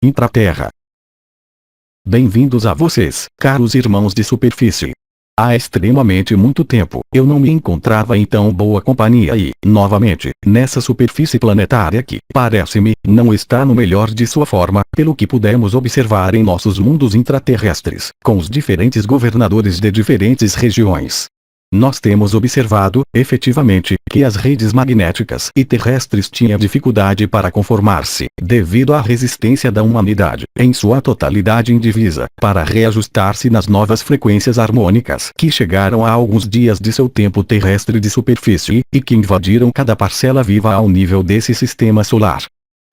Intraterra. Bem-vindos a vocês, caros irmãos de superfície. Há extremamente muito tempo, eu não me encontrava em tão boa companhia e, novamente, nessa superfície planetária que, parece-me, não está no melhor de sua forma, pelo que pudemos observar em nossos mundos intraterrestres, com os diferentes governadores de diferentes regiões. Nós temos observado, efetivamente, que as redes magnéticas e terrestres tinham dificuldade para conformar-se, devido à resistência da humanidade, em sua totalidade indivisa, para reajustar-se nas novas frequências harmônicas que chegaram a alguns dias de seu tempo terrestre de superfície, e que invadiram cada parcela viva ao nível desse sistema solar.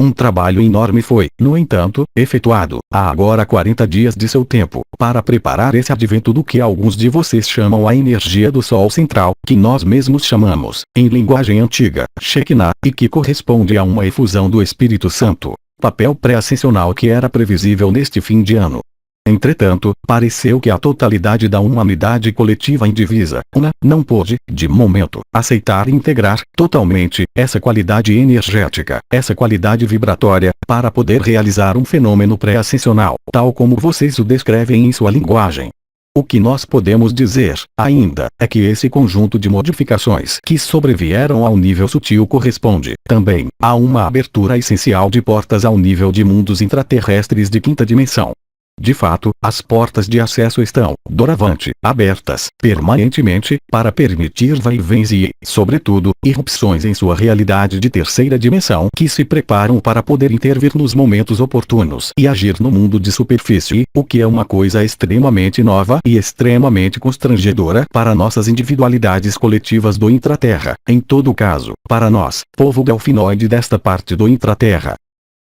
Um trabalho enorme foi, no entanto, efetuado, há agora 40 dias de seu tempo, para preparar esse advento do que alguns de vocês chamam a energia do Sol Central, que nós mesmos chamamos, em linguagem antiga, Shekinah, e que corresponde a uma efusão do Espírito Santo, papel pré-ascensional que era previsível neste fim de ano. Entretanto, pareceu que a totalidade da humanidade coletiva indivisa, não pôde, de momento, aceitar e integrar, totalmente, essa qualidade energética, essa qualidade vibratória, para poder realizar um fenômeno pré-ascensional, tal como vocês o descrevem em sua linguagem. O que nós podemos dizer, ainda, é que esse conjunto de modificações que sobrevieram ao nível sutil corresponde, também, a uma abertura essencial de portas ao nível de mundos intraterrestres de quinta dimensão. De fato, as portas de acesso estão, doravante, abertas, permanentemente, para permitir vai-vens e, sobretudo, irrupções em sua realidade de terceira dimensão que se preparam para poder intervir nos momentos oportunos e agir no mundo de superfície, o que é uma coisa extremamente nova e extremamente constrangedora para nossas individualidades coletivas do intraterra, em todo caso, para nós, povo delfinoide desta parte do intraterra.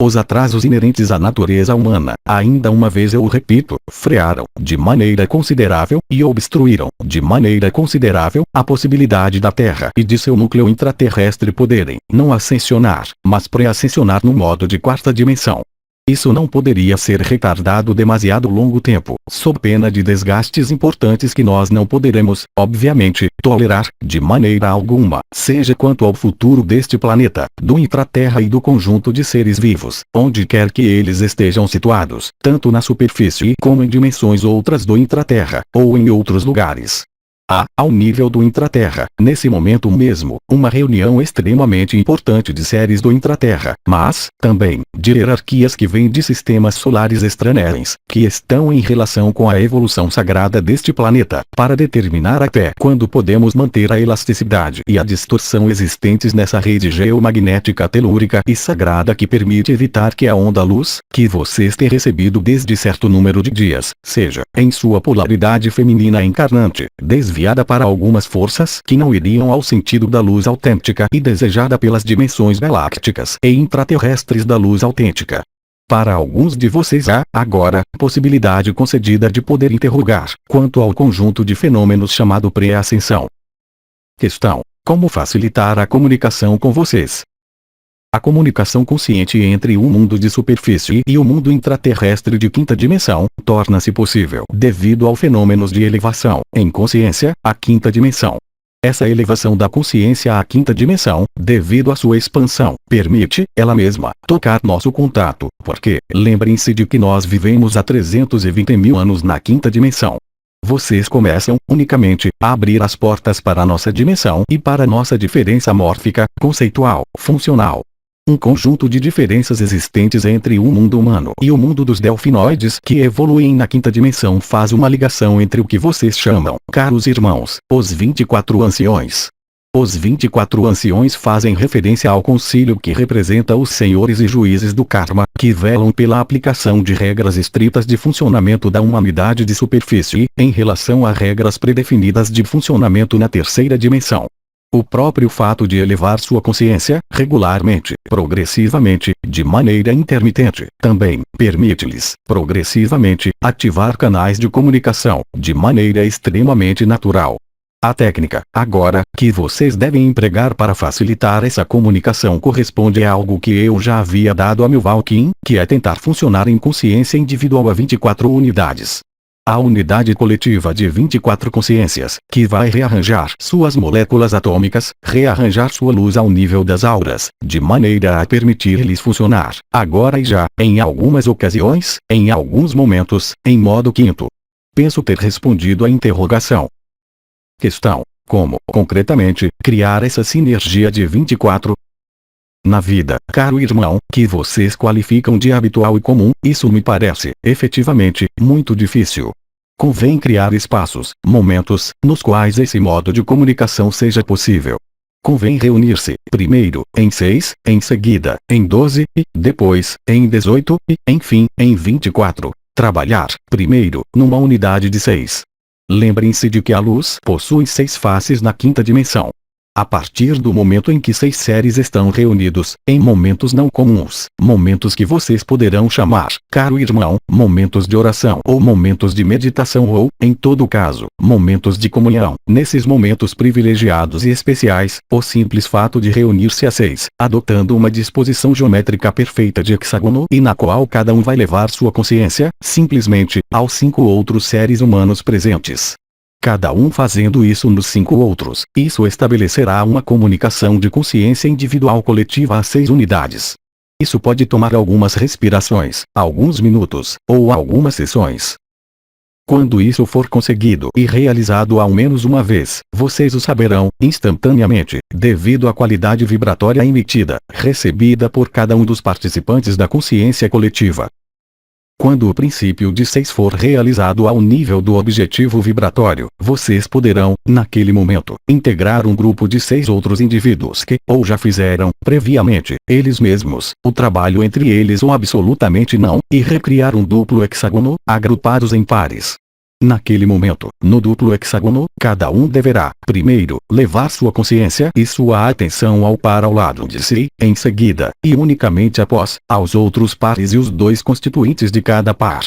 Os atrasos inerentes à natureza humana, ainda uma vez eu o repito, frearam, de maneira considerável, e obstruíram, de maneira considerável, a possibilidade da Terra e de seu núcleo intraterrestre poderem, não ascensionar, mas pré-ascensionar no modo de quarta dimensão. Isso não poderia ser retardado demasiado longo tempo, sob pena de desgastes importantes que nós não poderemos, obviamente, tolerar, de maneira alguma, seja quanto ao futuro deste planeta, do intraterra e do conjunto de seres vivos, onde quer que eles estejam situados, tanto na superfície como em dimensões outras do intraterra, ou em outros lugares. Há, ao nível do intraterra, nesse momento mesmo, uma reunião extremamente importante de seres do intraterra, mas, também, de hierarquias que vêm de sistemas solares extraneles, que estão em relação com a evolução sagrada deste planeta, para determinar até quando podemos manter a elasticidade e a distorção existentes nessa rede geomagnética telúrica e sagrada que permite evitar que a onda-luz, que vocês têm recebido desde certo número de dias, seja, em sua polaridade feminina encarnante, desviada para algumas forças que não iriam ao sentido da luz autêntica e desejada pelas dimensões galácticas e intraterrestres da luz autêntica. Para alguns de vocês há, agora, possibilidade concedida de poder interrogar, quanto ao conjunto de fenômenos chamado pré-ascensão. Questão: como facilitar a comunicação com vocês? A comunicação consciente entre o mundo de superfície e o mundo intraterrestre de quinta dimensão, torna-se possível devido ao fenômenos de elevação, em consciência, à quinta dimensão. Essa elevação da consciência à quinta dimensão, devido à sua expansão, permite, ela mesma, tocar nosso contato, porque, lembrem-se de que nós vivemos há 320 mil anos na quinta dimensão. Vocês começam, unicamente, a abrir as portas para a nossa dimensão e para a nossa diferença mórfica, conceitual, funcional. Um conjunto de diferenças existentes entre o mundo humano e o mundo dos delfinoides que evoluem na quinta dimensão faz uma ligação entre o que vocês chamam, caros irmãos, os 24 anciões. Os 24 anciões fazem referência ao concílio que representa os senhores e juízes do karma, que velam pela aplicação de regras estritas de funcionamento da humanidade de superfície, em relação a regras predefinidas de funcionamento na terceira dimensão. O próprio fato de elevar sua consciência, regularmente, progressivamente, de maneira intermitente, também, permite-lhes, progressivamente, ativar canais de comunicação, de maneira extremamente natural. A técnica, agora, que vocês devem empregar para facilitar essa comunicação corresponde a algo que eu já havia dado a Milwaukee, que é tentar funcionar em consciência individual a 24 unidades. A unidade coletiva de 24 consciências, que vai rearranjar suas moléculas atômicas, rearranjar sua luz ao nível das auras, de maneira a permitir-lhes funcionar, agora e já, em algumas ocasiões, em alguns momentos, em modo quinto. Penso ter respondido à interrogação. Questão: como, concretamente, criar essa sinergia de 24? Na vida, caro irmão, que vocês qualificam de habitual e comum, isso me parece, efetivamente, muito difícil. Convém criar espaços, momentos, nos quais esse modo de comunicação seja possível. Convém reunir-se, primeiro, em 6, em seguida, em 12, e, depois, em 18, e, enfim, em 24. Trabalhar, primeiro, numa unidade de 6. Lembrem-se de que a luz possui 6 faces na quinta dimensão. A partir do momento em que 6 seres estão reunidos, em momentos não comuns, momentos que vocês poderão chamar, caro irmão, momentos de oração ou momentos de meditação ou, em todo caso, momentos de comunhão, nesses momentos privilegiados e especiais, o simples fato de reunir-se a 6, adotando uma disposição geométrica perfeita de hexágono e na qual cada um vai levar sua consciência, simplesmente, aos 5 outros seres humanos presentes. Cada um fazendo isso nos 5 outros, isso estabelecerá uma comunicação de consciência individual coletiva a 6 unidades. Isso pode tomar algumas respirações, alguns minutos, ou algumas sessões. Quando isso for conseguido e realizado ao menos uma vez, vocês o saberão, instantaneamente, devido à qualidade vibratória emitida, recebida por cada um dos participantes da consciência coletiva. Quando o princípio de 6 for realizado ao nível do objetivo vibratório, vocês poderão, naquele momento, integrar um grupo de 6 outros indivíduos que, ou já fizeram, previamente, eles mesmos, o trabalho entre eles ou absolutamente não, e recriar um duplo hexágono, agrupados em pares. Naquele momento, no duplo hexágono, cada um deverá, primeiro, levar sua consciência e sua atenção ao par ao lado de si, em seguida, e unicamente após, aos outros pares e os 2 constituintes de cada par.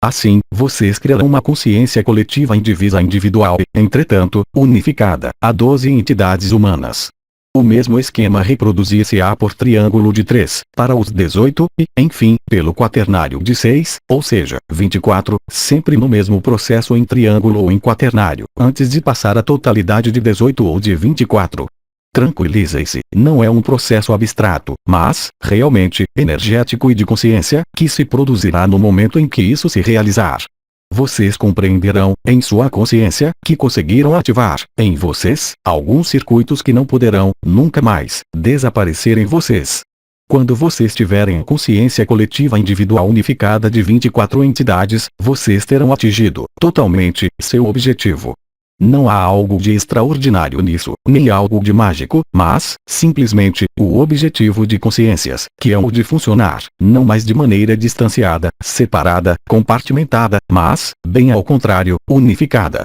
Assim, vocês criarão uma consciência coletiva indivisa individual e, entretanto, unificada, a 12 entidades humanas. O mesmo esquema reproduzir-se-á por triângulo de 3, para os 18, e, enfim, pelo quaternário de 6, ou seja, 24, sempre no mesmo processo em triângulo ou em quaternário, antes de passar a totalidade de 18 ou de 24. Tranquilizem-se, não é um processo abstrato, mas, realmente, energético e de consciência, que se produzirá no momento em que isso se realizar. Vocês compreenderão, em sua consciência, que conseguiram ativar, em vocês, alguns circuitos que não poderão, nunca mais, desaparecer em vocês. Quando vocês tiverem a consciência coletiva individual unificada de 24 entidades, vocês terão atingido, totalmente, seu objetivo. Não há algo de extraordinário nisso, nem algo de mágico, mas, simplesmente, o objetivo de consciências, que é o de funcionar, não mais de maneira distanciada, separada, compartimentada, mas, bem ao contrário, unificada.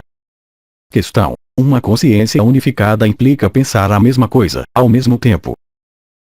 Questão: uma consciência unificada implica pensar a mesma coisa, ao mesmo tempo?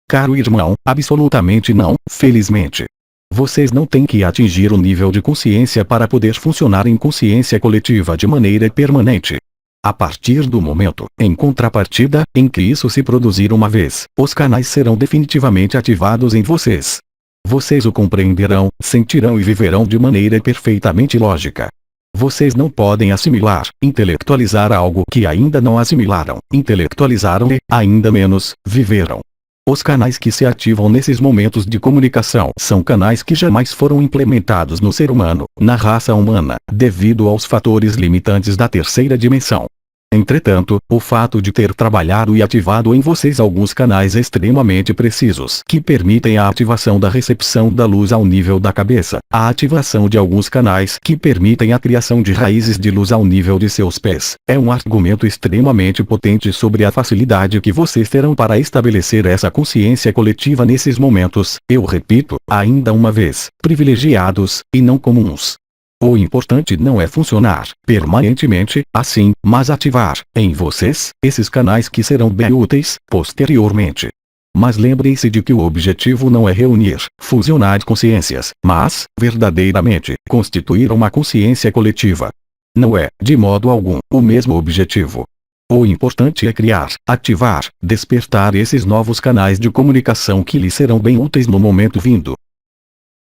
Caro irmão, absolutamente não, felizmente. Vocês não têm que atingir o nível de consciência para poder funcionar em consciência coletiva de maneira permanente. A partir do momento, em contrapartida, em que isso se produzir uma vez, os canais serão definitivamente ativados em vocês. Vocês o compreenderão, sentirão e viverão de maneira perfeitamente lógica. Vocês não podem assimilar, intelectualizar algo que ainda não assimilaram, intelectualizaram e, ainda menos, viveram. Os canais que se ativam nesses momentos de comunicação são canais que jamais foram implementados no ser humano, na raça humana, devido aos fatores limitantes da terceira dimensão. Entretanto, o fato de ter trabalhado e ativado em vocês alguns canais extremamente precisos que permitem a ativação da recepção da luz ao nível da cabeça, a ativação de alguns canais que permitem a criação de raízes de luz ao nível de seus pés, é um argumento extremamente potente sobre a facilidade que vocês terão para estabelecer essa consciência coletiva nesses momentos, eu repito, ainda uma vez, privilegiados, e não comuns. O importante não é funcionar permanentemente, assim, mas ativar, em vocês, esses canais que serão bem úteis, posteriormente. Mas lembrem-se de que o objetivo não é reunir, fusionar consciências, mas, verdadeiramente, constituir uma consciência coletiva. Não é, de modo algum, o mesmo objetivo. O importante é criar, ativar, despertar esses novos canais de comunicação que lhes serão bem úteis no momento vindo.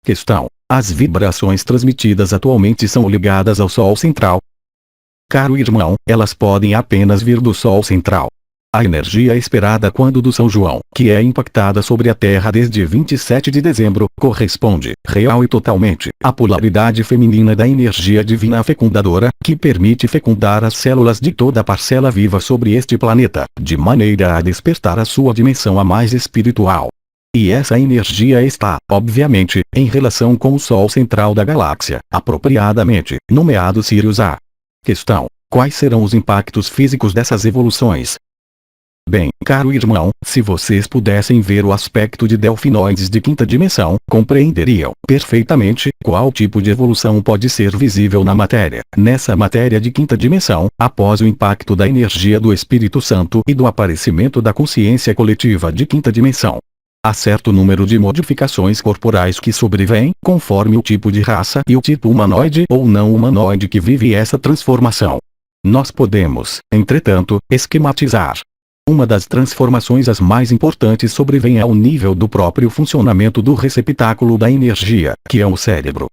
Questão: as vibrações transmitidas atualmente são ligadas ao Sol central? Caro irmão, elas podem apenas vir do Sol central. A energia esperada quando do São João, que é impactada sobre a Terra desde 27 de dezembro, corresponde, real e totalmente, à polaridade feminina da energia divina fecundadora, que permite fecundar as células de toda a parcela viva sobre este planeta, de maneira a despertar a sua dimensão a mais espiritual. E essa energia está, obviamente, em relação com o Sol central da galáxia, apropriadamente, nomeado Sirius A. Questão: quais serão os impactos físicos dessas evoluções? Bem, caro irmão, se vocês pudessem ver o aspecto de delfinoides de quinta dimensão, compreenderiam perfeitamente qual tipo de evolução pode ser visível na matéria, nessa matéria de quinta dimensão, após o impacto da energia do Espírito Santo e do aparecimento da consciência coletiva de quinta dimensão. Há certo número de modificações corporais que sobrevêm, conforme o tipo de raça e o tipo humanoide ou não humanoide que vive essa transformação. Nós podemos, entretanto, esquematizar. Uma das transformações as mais importantes sobrevém ao nível do próprio funcionamento do receptáculo da energia, que é o cérebro.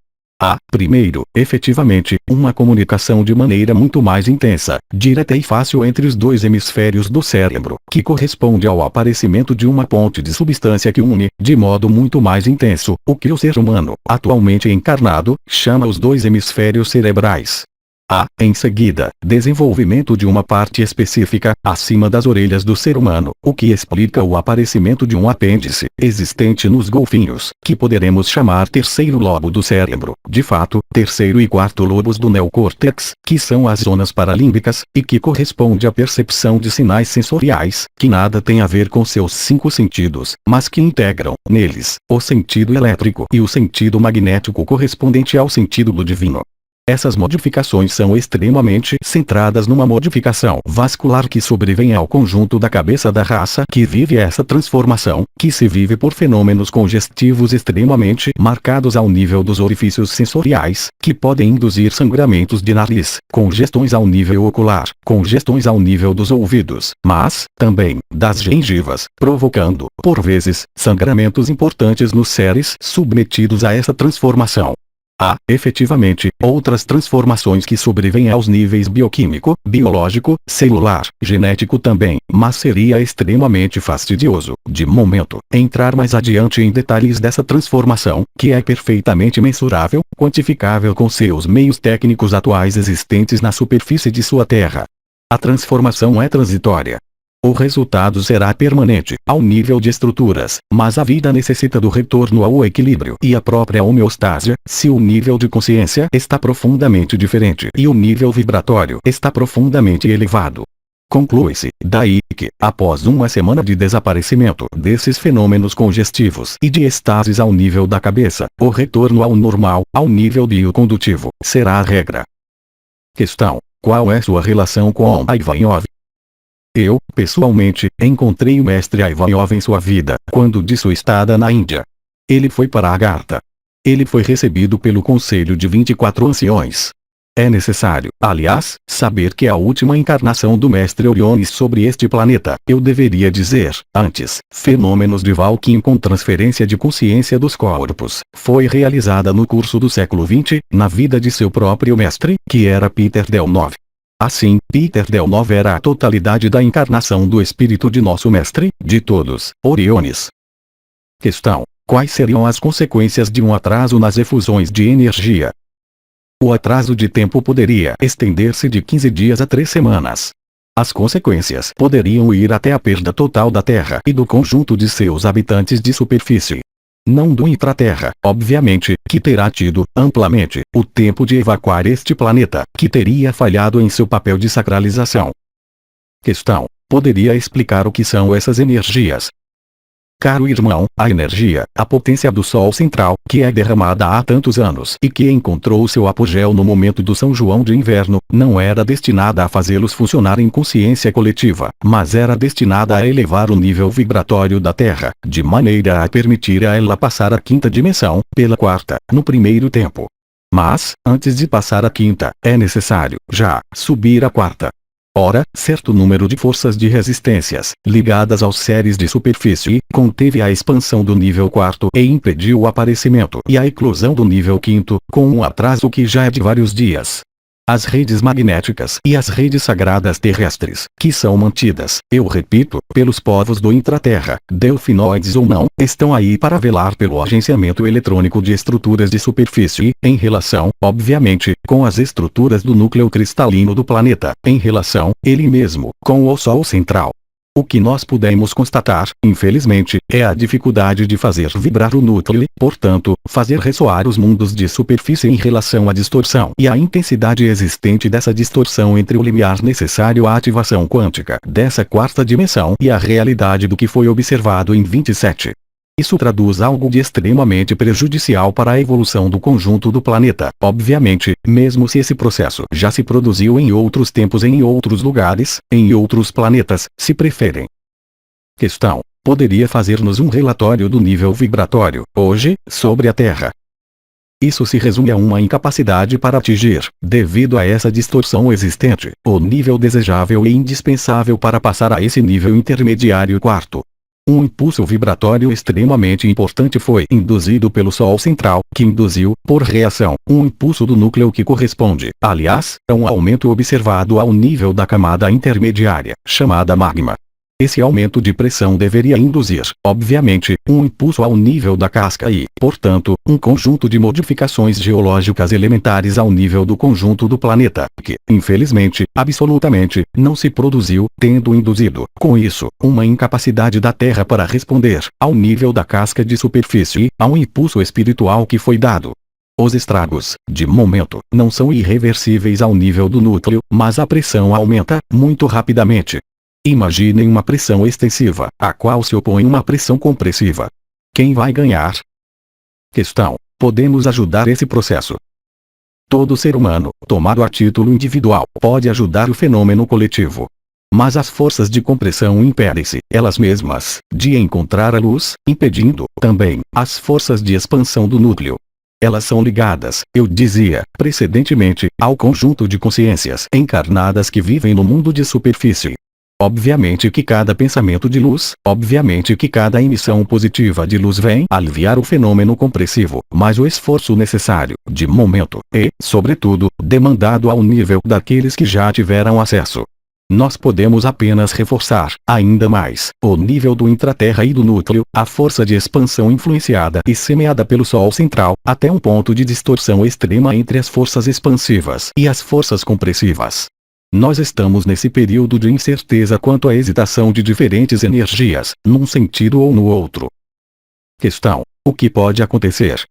Há, primeiro, efetivamente, uma comunicação de maneira muito mais intensa, direta e fácil entre os dois hemisférios do cérebro, que corresponde ao aparecimento de uma ponte de substância que une, de modo muito mais intenso, o que o ser humano, atualmente encarnado, chama os dois hemisférios cerebrais. Há, em seguida, desenvolvimento de uma parte específica, acima das orelhas do ser humano, o que explica o aparecimento de um apêndice, existente nos golfinhos, que poderemos chamar terceiro lobo do cérebro, de fato, terceiro e quarto lobos do neocórtex, que são as zonas paralímbicas, e que corresponde à percepção de sinais sensoriais, que nada tem a ver com seus 5 sentidos, mas que integram, neles, o sentido elétrico e o sentido magnético correspondente ao sentido do divino. Essas modificações são extremamente centradas numa modificação vascular que sobrevém ao conjunto da cabeça da raça que vive essa transformação, que se vive por fenômenos congestivos extremamente marcados ao nível dos orifícios sensoriais, que podem induzir sangramentos de nariz, congestões ao nível ocular, congestões ao nível dos ouvidos, mas, também, das gengivas, provocando, por vezes, sangramentos importantes nos seres submetidos a essa transformação. Há, efetivamente, outras transformações que sobrevêm aos níveis bioquímico, biológico, celular, genético também, mas seria extremamente fastidioso, de momento, entrar mais adiante em detalhes dessa transformação, que é perfeitamente mensurável, quantificável com seus meios técnicos atuais existentes na superfície de sua Terra. A transformação é transitória. O resultado será permanente, ao nível de estruturas, mas a vida necessita do retorno ao equilíbrio e à própria homeostase, se o nível de consciência está profundamente diferente e o nível vibratório está profundamente elevado. Conclui-se, daí, que, após uma semana de desaparecimento desses fenômenos congestivos e de estases ao nível da cabeça, o retorno ao normal, ao nível biocondutivo, será a regra. Questão: qual é sua relação com Ivanov? Eu, pessoalmente, encontrei o mestre Ivanov em sua vida, quando de sua estada na Índia. Ele foi para Agartha. Ele foi recebido pelo Conselho de 24 Anciões. É necessário, aliás, saber que a última encarnação do mestre Oriones sobre este planeta, eu deveria dizer, antes, fenômenos de Valkyrie com transferência de consciência dos corpos, foi realizada no curso do século XX, na vida de seu próprio mestre, que era Peter Delnov. Assim, Peter Delnov era a totalidade da encarnação do espírito de nosso mestre, de todos, Oriones. Questão: quais seriam as consequências de um atraso nas efusões de energia? O atraso de tempo poderia estender-se de 15 dias a 3 semanas. As consequências poderiam ir até a perda total da Terra e do conjunto de seus habitantes de superfície. Não do intraterra, obviamente, que terá tido, amplamente, o tempo de evacuar este planeta, que teria falhado em seu papel de sacralização. Questão: poderia explicar o que são essas energias? Caro irmão, a energia, a potência do Sol central, que é derramada há tantos anos e que encontrou seu apogeu no momento do São João de inverno, não era destinada a fazê-los funcionar em consciência coletiva, mas era destinada a elevar o nível vibratório da Terra, de maneira a permitir a ela passar a quinta dimensão, pela quarta, no primeiro tempo. Mas, antes de passar a quinta, é necessário, já, subir a quarta. Ora, certo número de forças de resistências, ligadas aos séries de superfície, conteve a expansão do nível 4 e impediu o aparecimento e a eclosão do nível 5, com um atraso que já é de vários dias. As redes magnéticas e as redes sagradas terrestres, que são mantidas, eu repito, pelos povos do intraterra, delfinoides ou não, estão aí para velar pelo agenciamento eletrônico de estruturas de superfície, em relação, obviamente, com as estruturas do núcleo cristalino do planeta, em relação, ele mesmo, com o Sol central. O que nós pudemos constatar, infelizmente, é a dificuldade de fazer vibrar o núcleo, portanto, fazer ressoar os mundos de superfície em relação à distorção e à intensidade existente dessa distorção entre o limiar necessário à ativação quântica dessa quarta dimensão e a realidade do que foi observado em 27. Isso traduz algo de extremamente prejudicial para a evolução do conjunto do planeta, obviamente, mesmo se esse processo já se produziu em outros tempos em outros lugares, em outros planetas, se preferem. Questão: poderia fazer-nos um relatório do nível vibratório, hoje, sobre a Terra? Isso se resume a uma incapacidade para atingir, devido a essa distorção existente, o nível desejável e indispensável para passar a esse nível intermediário quarto. Um impulso vibratório extremamente importante foi induzido pelo Sol central, que induziu, por reação, um impulso do núcleo que corresponde, aliás, a um aumento observado ao nível da camada intermediária, chamada magma. Esse aumento de pressão deveria induzir, obviamente, um impulso ao nível da casca e, portanto, um conjunto de modificações geológicas elementares ao nível do conjunto do planeta, que, infelizmente, absolutamente, não se produziu, tendo induzido, com isso, uma incapacidade da Terra para responder, ao nível da casca de superfície, a um impulso espiritual que foi dado. Os estragos, de momento, não são irreversíveis ao nível do núcleo, mas a pressão aumenta, muito rapidamente. Imaginem uma pressão extensiva, à qual se opõe uma pressão compressiva. Quem vai ganhar? Questão: podemos ajudar esse processo? Todo ser humano, tomado a título individual, pode ajudar o fenômeno coletivo. Mas as forças de compressão impedem-se, elas mesmas, de encontrar a luz, impedindo, também, as forças de expansão do núcleo. Elas são ligadas, eu dizia, precedentemente, ao conjunto de consciências encarnadas que vivem no mundo de superfície. Obviamente que cada pensamento de luz, obviamente que cada emissão positiva de luz vem aliviar o fenômeno compressivo, mas o esforço necessário, de momento, é, sobretudo, demandado ao nível daqueles que já tiveram acesso. Nós podemos apenas reforçar, ainda mais, o nível do intraterra e do núcleo, a força de expansão influenciada e semeada pelo Sol central, até um ponto de distorção extrema entre as forças expansivas e as forças compressivas. Nós estamos nesse período de incerteza quanto à hesitação de diferentes energias, num sentido ou no outro. Questão: o que pode acontecer?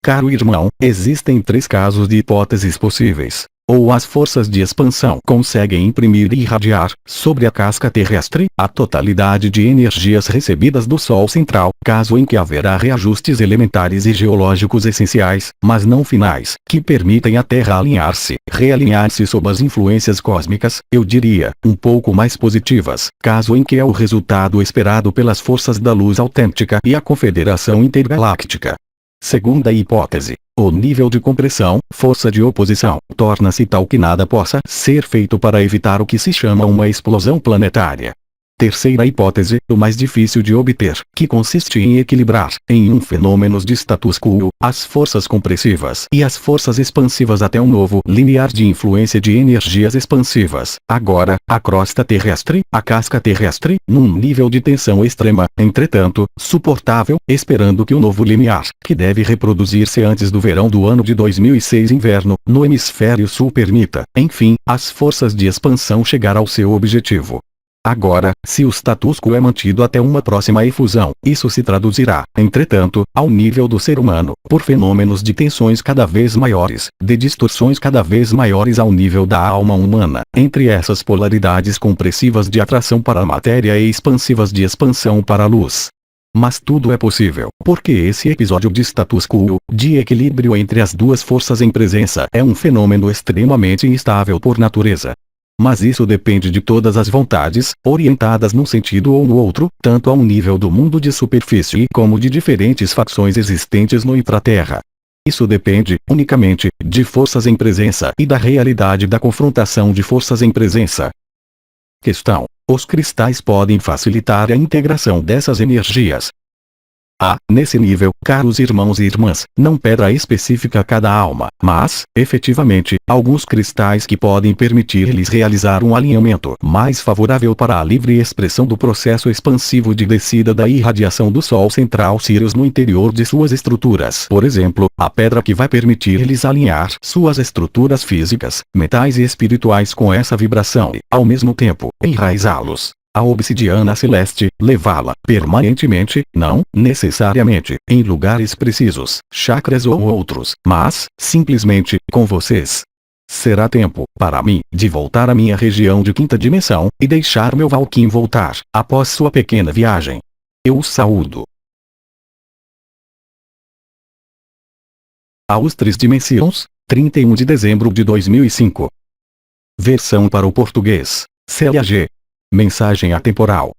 Caro irmão, existem 3 casos de hipóteses possíveis. Ou as forças de expansão conseguem imprimir e irradiar, sobre a casca terrestre, a totalidade de energias recebidas do Sol central, caso em que haverá reajustes elementares e geológicos essenciais, mas não finais, que permitem a Terra alinhar-se, realinhar-se sob as influências cósmicas, eu diria, um pouco mais positivas, caso em que é o resultado esperado pelas forças da luz autêntica e a Confederação Intergaláctica. Segunda hipótese: o nível de compressão, força de oposição, torna-se tal que nada possa ser feito para evitar o que se chama uma explosão planetária. Terceira hipótese, o mais difícil de obter, que consiste em equilibrar, em um fenômeno de status quo, as forças compressivas e as forças expansivas até um novo limiar de influência de energias expansivas. Agora, a crosta terrestre, a casca terrestre, num nível de tensão extrema, entretanto, suportável, esperando que o novo limiar, que deve reproduzir-se antes do verão do ano de 2006 inverno, no hemisfério sul permita, enfim, as forças de expansão chegar ao seu objetivo. Agora, se o status quo é mantido até uma próxima efusão, isso se traduzirá, entretanto, ao nível do ser humano, por fenômenos de tensões cada vez maiores, de distorções cada vez maiores ao nível da alma humana, entre essas polaridades compressivas de atração para a matéria e expansivas de expansão para a luz. Mas tudo é possível, porque esse episódio de status quo, de equilíbrio entre as duas forças em presença, é um fenômeno extremamente instável por natureza. Mas isso depende de todas as vontades, orientadas num sentido ou no outro, tanto ao nível do mundo de superfície como de diferentes facções existentes no intraterra. Isso depende, unicamente, de forças em presença e da realidade da confrontação de forças em presença. Questão: os cristais podem facilitar a integração dessas energias. Nesse nível, caros irmãos e irmãs, não pedra específica a cada alma, mas, efetivamente, alguns cristais que podem permitir-lhes realizar um alinhamento mais favorável para a livre expressão do processo expansivo de descida da irradiação do Sol central Sirius no interior de suas estruturas. Por exemplo, a pedra que vai permitir-lhes alinhar suas estruturas físicas, mentais e espirituais com essa vibração e, ao mesmo tempo, enraizá-los. A obsidiana celeste, levá-la permanentemente, não necessariamente em lugares precisos, chakras ou outros, mas simplesmente com vocês. Será tempo, para mim, de voltar à minha região de quinta dimensão e deixar meu Valkyrie voltar, após sua pequena viagem. Eu os saúdo. Aos 3 dimensões, 31 de dezembro de 2005. Versão para o português. Célia G. Mensagem atemporal.